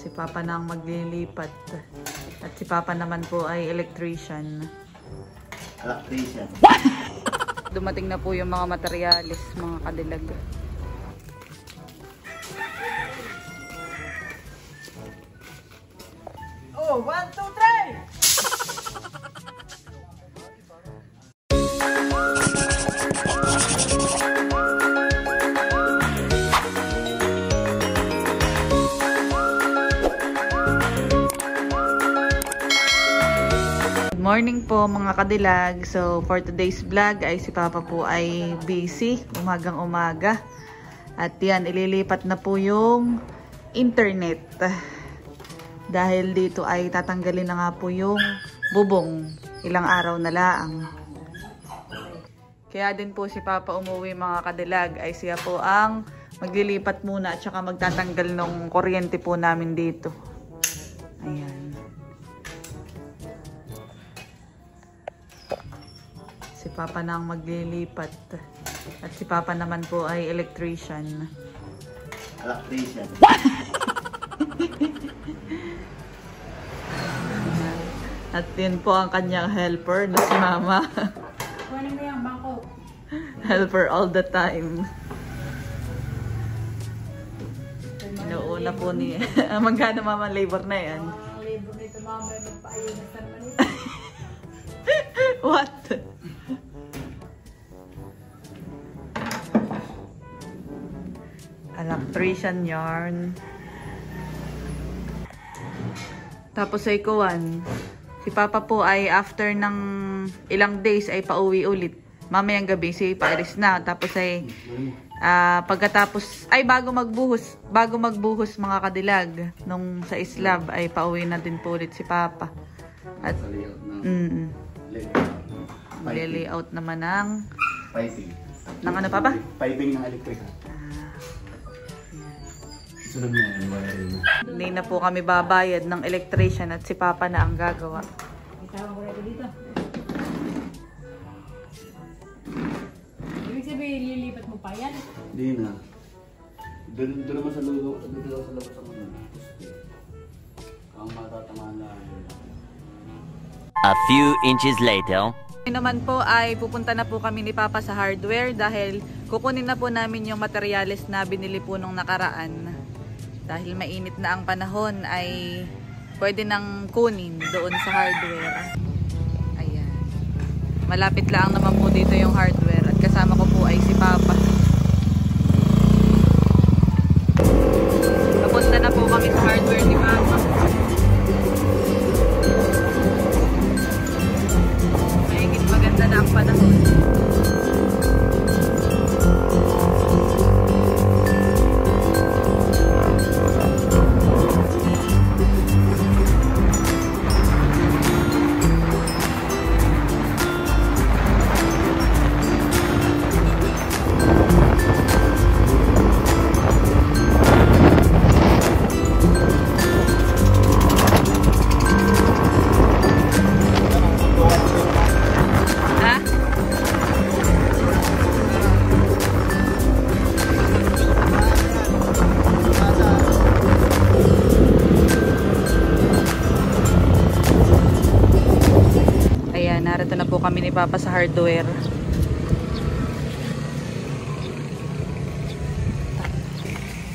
Si Papa na ang maglilipat. At si Papa naman po ay electrician. Electrician. Dumating na po yung mga materyales, mga kadilag. Oh, 1, 2, 3! Morning po mga kadilag. So for today's vlog ay si Papa po ay busy umagang umaga. At yan, ililipat na po yung internet. Dahil dito ay tatanggalin na nga po yung bubong. Ilang araw na laang. Kaya din po si Papa umuwi mga kadilag ay siya po ang maglilipat muna at saka magtatanggal ng kuryente po namin dito. Ayan. Si Papa na ang maglilipat. At si Papa naman po ay electrician. Electrician. At yun po ang kanyang helper na si Mama. Kunin mo yung bangko. Helper all the time. Inuuna po ni... Magkano Mama labor na yan? Ang labor nito mama ay magpaayunas na naman ito. What? Electrician yarn. Tapos ay kuwan. Si Papa po ay after ng ilang days ay pauwi ulit. Mamayang gabi si Pairis na. Tapos ay pagkatapos ay bago magbuhos mga kadilag nung sa Islab ay pauwi na din po ulit si Papa. At layout naman ng Piping. ng ano Papa? Piping ng electric. Sunod na yung wiring na. Hindi na po kami babayad ng electrician at si Papa na ang gagawa. Itawag ko rin dito. Ibig sabihin, lilipat mo pa yan? Hindi na. Doon naman sa lugo. Doon sa labas ang ano. Ang matatamaan lang. A few inches later. Ngayon naman po ay pupunta na po kami ni Papa sa hardware dahil kukunin na po namin yung materyales na binili po nung nakaraan. Dahil mainit na ang panahon ay pwede nang kunin doon sa hardware. Ayan. Malapit lang naman po dito yung hardware at kasama ko po ay si Papa. Papunta na po kami sa hardware ni Papa. Mahigit maganda na ang panahon. Narito na po kami ni Papa sa hardware.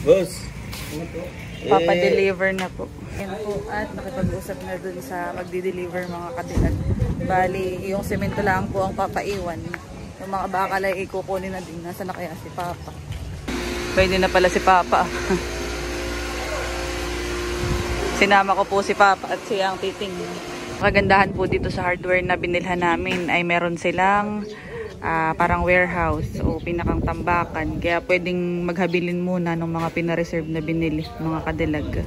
Boss! Papa deliver na po. Yan po at nakipag-usap na dun sa magdi-deliver mga kadilag. Bali, yung semento lang po ang papaiwan. Yung mga bakal ay ikukunin na din. Nasa na kaya si Papa? Pwede na pala si Papa. Sinama ko po si Papa at siya ang titingin. Kagandahan po dito sa hardware na binilhan namin ay meron silang parang warehouse o pinakang tambakan. Kaya pwedeng maghabilin muna ng mga pinareserve na binili, mga kadilag.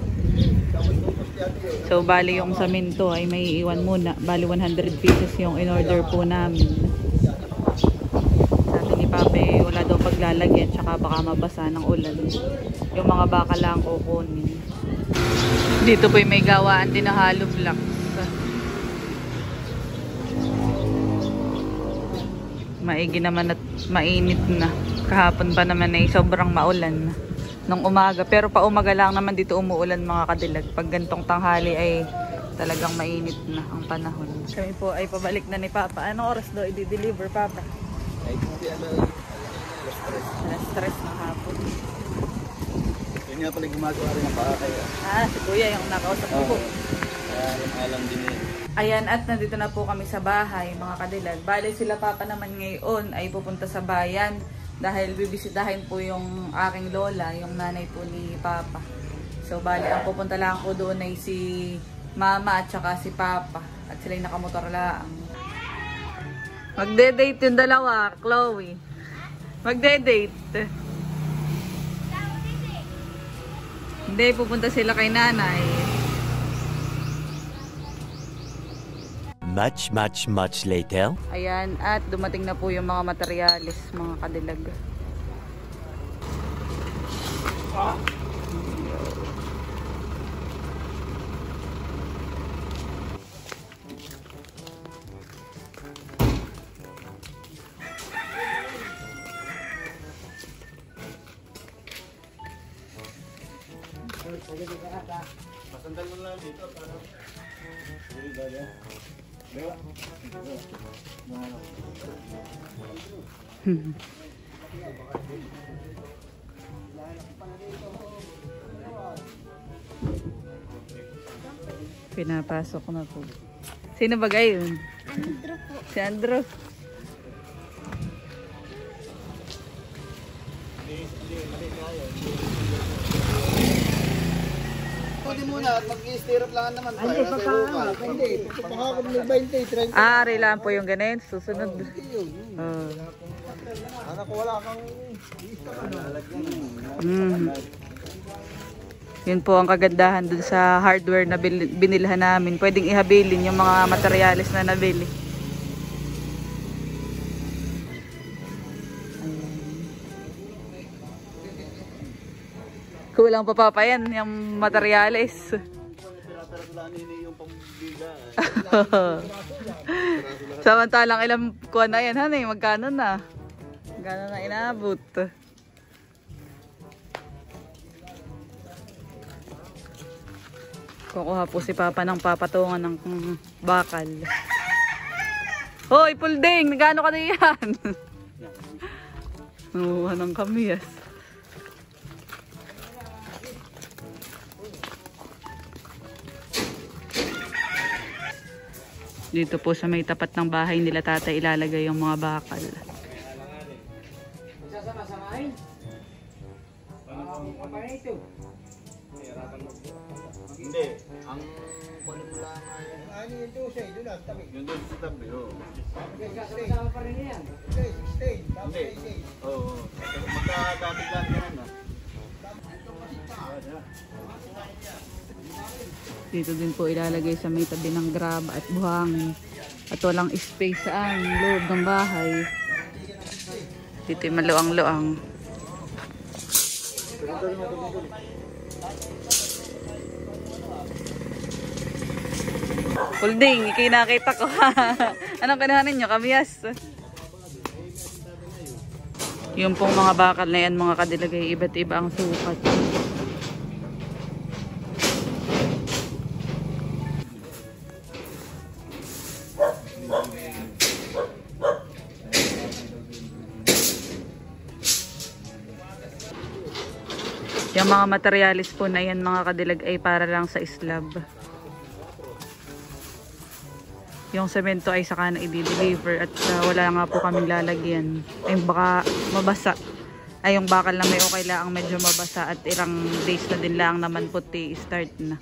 So bali yung saminto ay may iwan muna. Bali 100 pieces yung in-order po namin. Sabi ni Papa wala daw paglalagyan tsaka baka mabasa ng ulan. Yung mga baka lang kukunin. Dito po may gawaan din na hollow blocks. Maigi naman at mainit na. Kahapon pa naman ay sobrang maulan. nung umaga. Pero pa umaga lang naman dito umuulan mga kadilag. Pag gantong tanghali ay talagang mainit na ang panahon. Kami po ay pabalik na ni Papa. Anong oras daw i-deliver, Papa? Ay, hindi Alas 3 ng hapon. Yun nga pala gumagawa rin ng bahay. Si Kuya yung nakausap ko po. Kaya alam din eh. Ayan, at nandito na po kami sa bahay, mga kadilag. Bale, sila Papa naman ngayon ay pupunta sa bayan dahil bibisitahin po yung aking lola, yung nanay po ni Papa. So, bale, ang pupunta lang po doon ay si Mama at saka si Papa. At sila'y nakamotor lang. Magde-date yung dalawa, Chloe. Magde-date. Hindi, pupunta sila kay nanay. Much later. Ayan, at dumating na po yung mga materyales, mga kadilag. Pasandal mo lang dito para Pinapasok na po. Sino ba gayon? Andro po. Si Andrew. Pwede muna at mag-i-stirrup lang naman tayo. Hindi, pagkakakot mo 20, 30. Ari lang po yung ganun. Susunod. Anak ko wala kang Yun po ang kagandahan dun sa hardware na binilhan namin. Pwedeng ihabilin yung mga materyales na nabili. Kulang pa Papa yan, yung materyales. Samantalang ilang kuha na yan, hanay, magkano na? Magkano na inabot? Kukuha po si Papa ng papatungan ng bakal. Hoy, pulding! Nagano ka na yan? Nakuha ng kamyas. Dito po sa may tapat ng bahay nila tatay ilalagay yung mga bakal. Hindi, ang kunin mo lang ay yung doon sa tabi. Yung doon sa tabi, oo. Magkakasama pa rin yan. Hindi, oo. Magkakatapit lang yan ah. Dito din po ilalagay sa may tabi ng grab at buhangin. At walang space sa loob ng bahay. Dito yung maluang-luang. Pulding, ikinakita ko. Anong kinahanin nyo? Kamyas. Yung pong mga bakal na yan, mga kadilagay, iba't iba ang sukat. Yung mga materialis po na yan, mga kadilag, ay para lang sa slab. Yung semento ay saka na i-deliver at wala nga po kaming lalagyan. Ay baka mabasa. Ay yung bakal na may okay lang medyo mabasa at ilang days na din lang naman puti start na.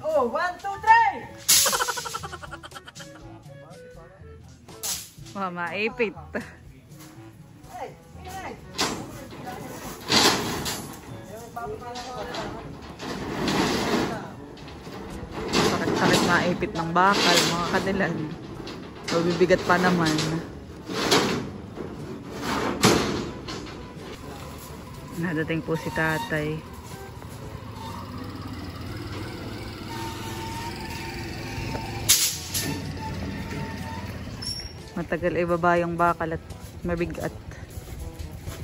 Oh, 1, 2, 3! Mama, ipit. Hey, hey! Sakit-sakit maipit ng bakal, mga kadilag. So, bibigat pa naman. Nadating po si tatay. Matagal ibaba yung bakal at mabigat.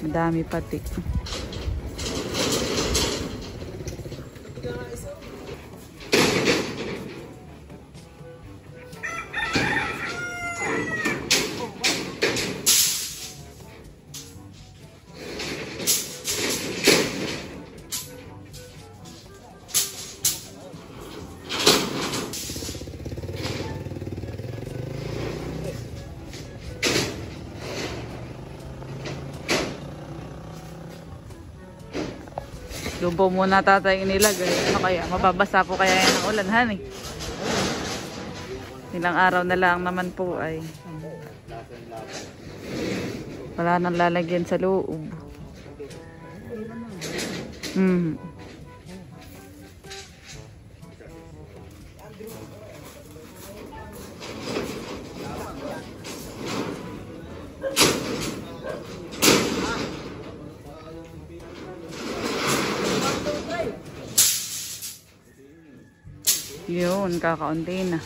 Madami pati. Doon po muna tatay inilagay. Ano kaya? Mababasa po kaya yan ng ulan, honey? Ilang araw na lang naman po ay wala nang lalagyan sa loob. Yun, kakaunti na.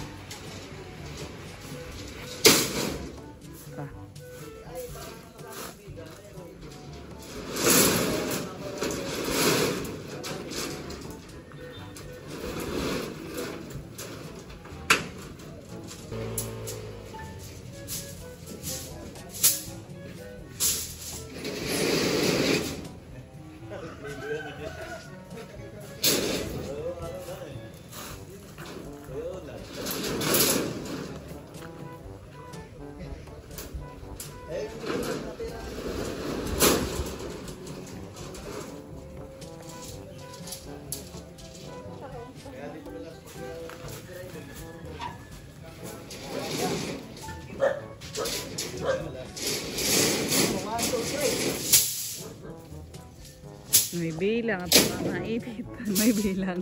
May bilang at mga ipit. May bilang.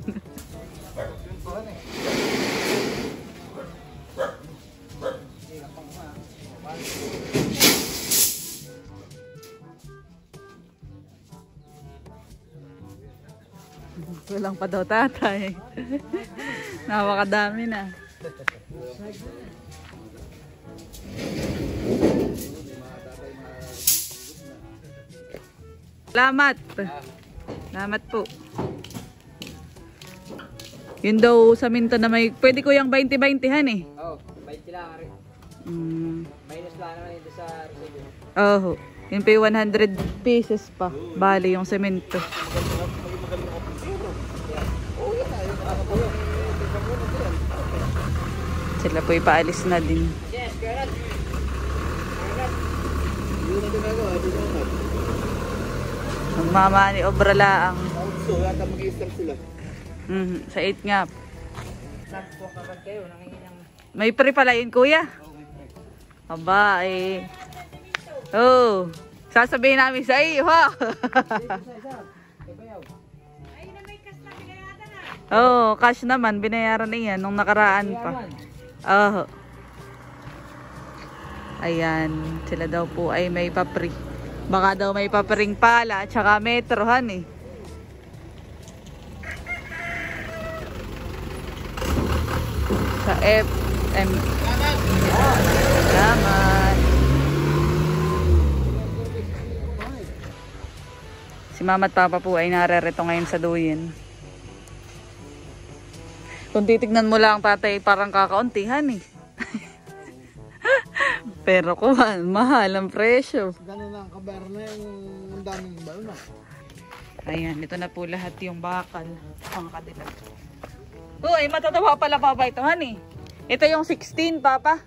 Walang pa daw tatay. Napakadami na. Salamat. Salamat po. Yun daw sa minto na may, pwede ko yung 20-20han eh. Oo, 20 lang. Minus lang naman yun sa resibo. Oo. Yun pa yung 100 pieces pa. Bali yung semento. Sila po ipaalis na din. Yes, kaya Magmamani obra laang. So, yata mag-i-start sila. Sa 8 nga. nagpo kapag kayo, nangingilang. May pre pala yun, kuya. Aba, eh. Oh, sasabihin namin sa iyo, ha? Oh, cash naman. Binayaran na yan nung nakaraan pa. Oh. Ayan. Sila daw po ay may papri. Baka daw may papring pala at saka metrohan eh. Sa FM. Salamat. Si mama at papa po ay narerito ngayon sa duyin. Kung titignan mo lang tatay, parang kakauntihan eh. Pero kuhan, mahal ang presyo. Ganun lang, kabar na yung daming balo na. Ayan, ito na po lahat yung bakal. Ang kadilag. Uy, matatawa pala pa ba ito, honey? Ito yung 16, papa.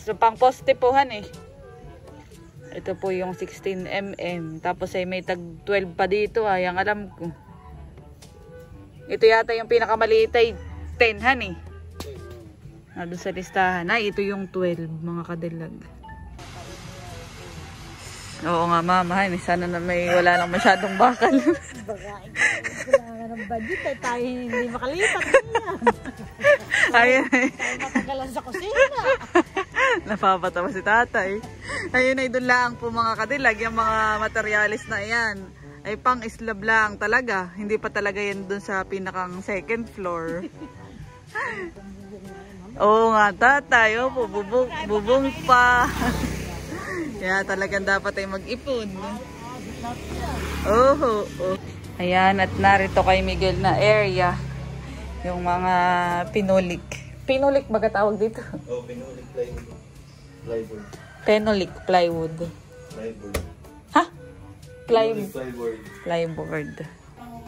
So, pang poste po, honey. Ito po yung 16mm. Tapos ay may tag 12 pa dito, yung alam ko. Ito yata yung pinakamaliit ay 10, honey. Doon sa listahan. Ay, ito yung 12, mga kadilag. Oo nga, mama. Sana na may wala lang masyadong bakal. Bakain ko. Kailangan ng budget eh. Tayo hindi makalipat. Ayun. Tayo matagalan sa kusina. Napapatawa si tatay. Ayun ay doon lang po mga kadilag. Yung mga materialis na yan ay pang islab lang talaga. Hindi pa talaga yan doon sa pinakang second floor. Oo nga tatay. Oh, bubong pa. Kaya talagang dapat ay mag-ipon. Oh. Ayan, at narito kay Miguel na area. Yung mga pinulik. Pinulik ba tawag dito? Oh, pinulik plywood. Plywood. Pinulik plywood. Plywood. Ha? Plywood. Plywood. Plywood.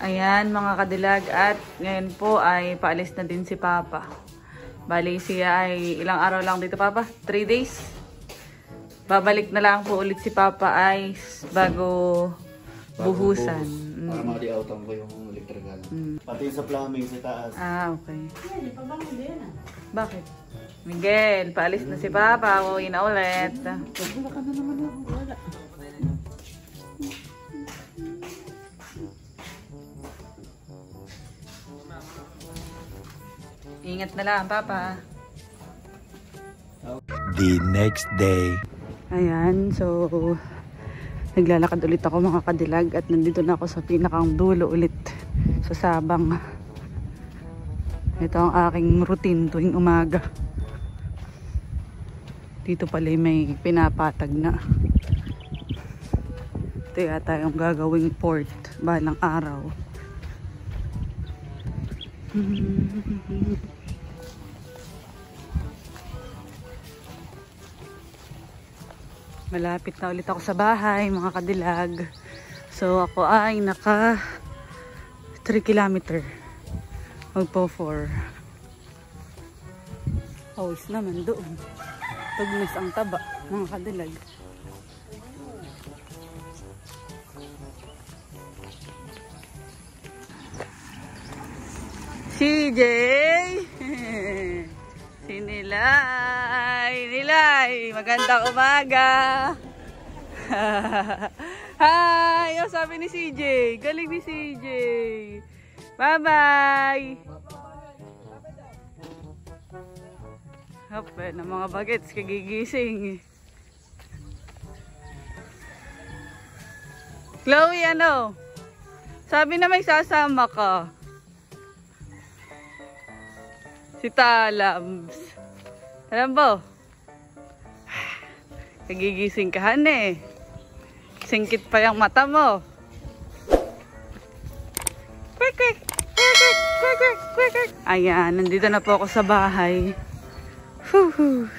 Ayan mga kadilag, at ngayon po ay paalis na din si Papa. Bali siya ay ilang araw lang dito, Papa? 3 days? Babalik na lang po ulit si Papa ay bago buhusan. Para ma-di-outan ko yung electrical. Pati sa plumbing sa taas. Ah, okay. Hindi pa bang hindi na? Bakit? Miguel, paalis na si Papa. Uwi na ulit. Wala ka na naman ako. Wala. Ingat na lang, Papa. The next day. Ayan, so naglalakad ulit ako mga kadilag at nandito na ako sa pinakang dulo ulit sa Sabang. Ito ang aking routine tuwing umaga. Dito pala may pinapatag na. Ito yata yung gagawing port balang araw. Malapit na ulit ako sa bahay mga kadilag. So ako ay naka 3 kilometer. Magpo 4. Hawis naman doon. Tugnas ang taba mga kadilag. CJ! Si Nilay, magandang umaga. Hi, oh, sabi ni CJ, galing ni CJ. Bye-bye. Hop, ng mga bagets kagigising. Chloe, ano? Sabi na may sasama ka. Si Talams. Alam mo? Nagigising ka eh. Singkit pa yung mata mo. Quick. Ayan, nandito na po ako sa bahay. Whew.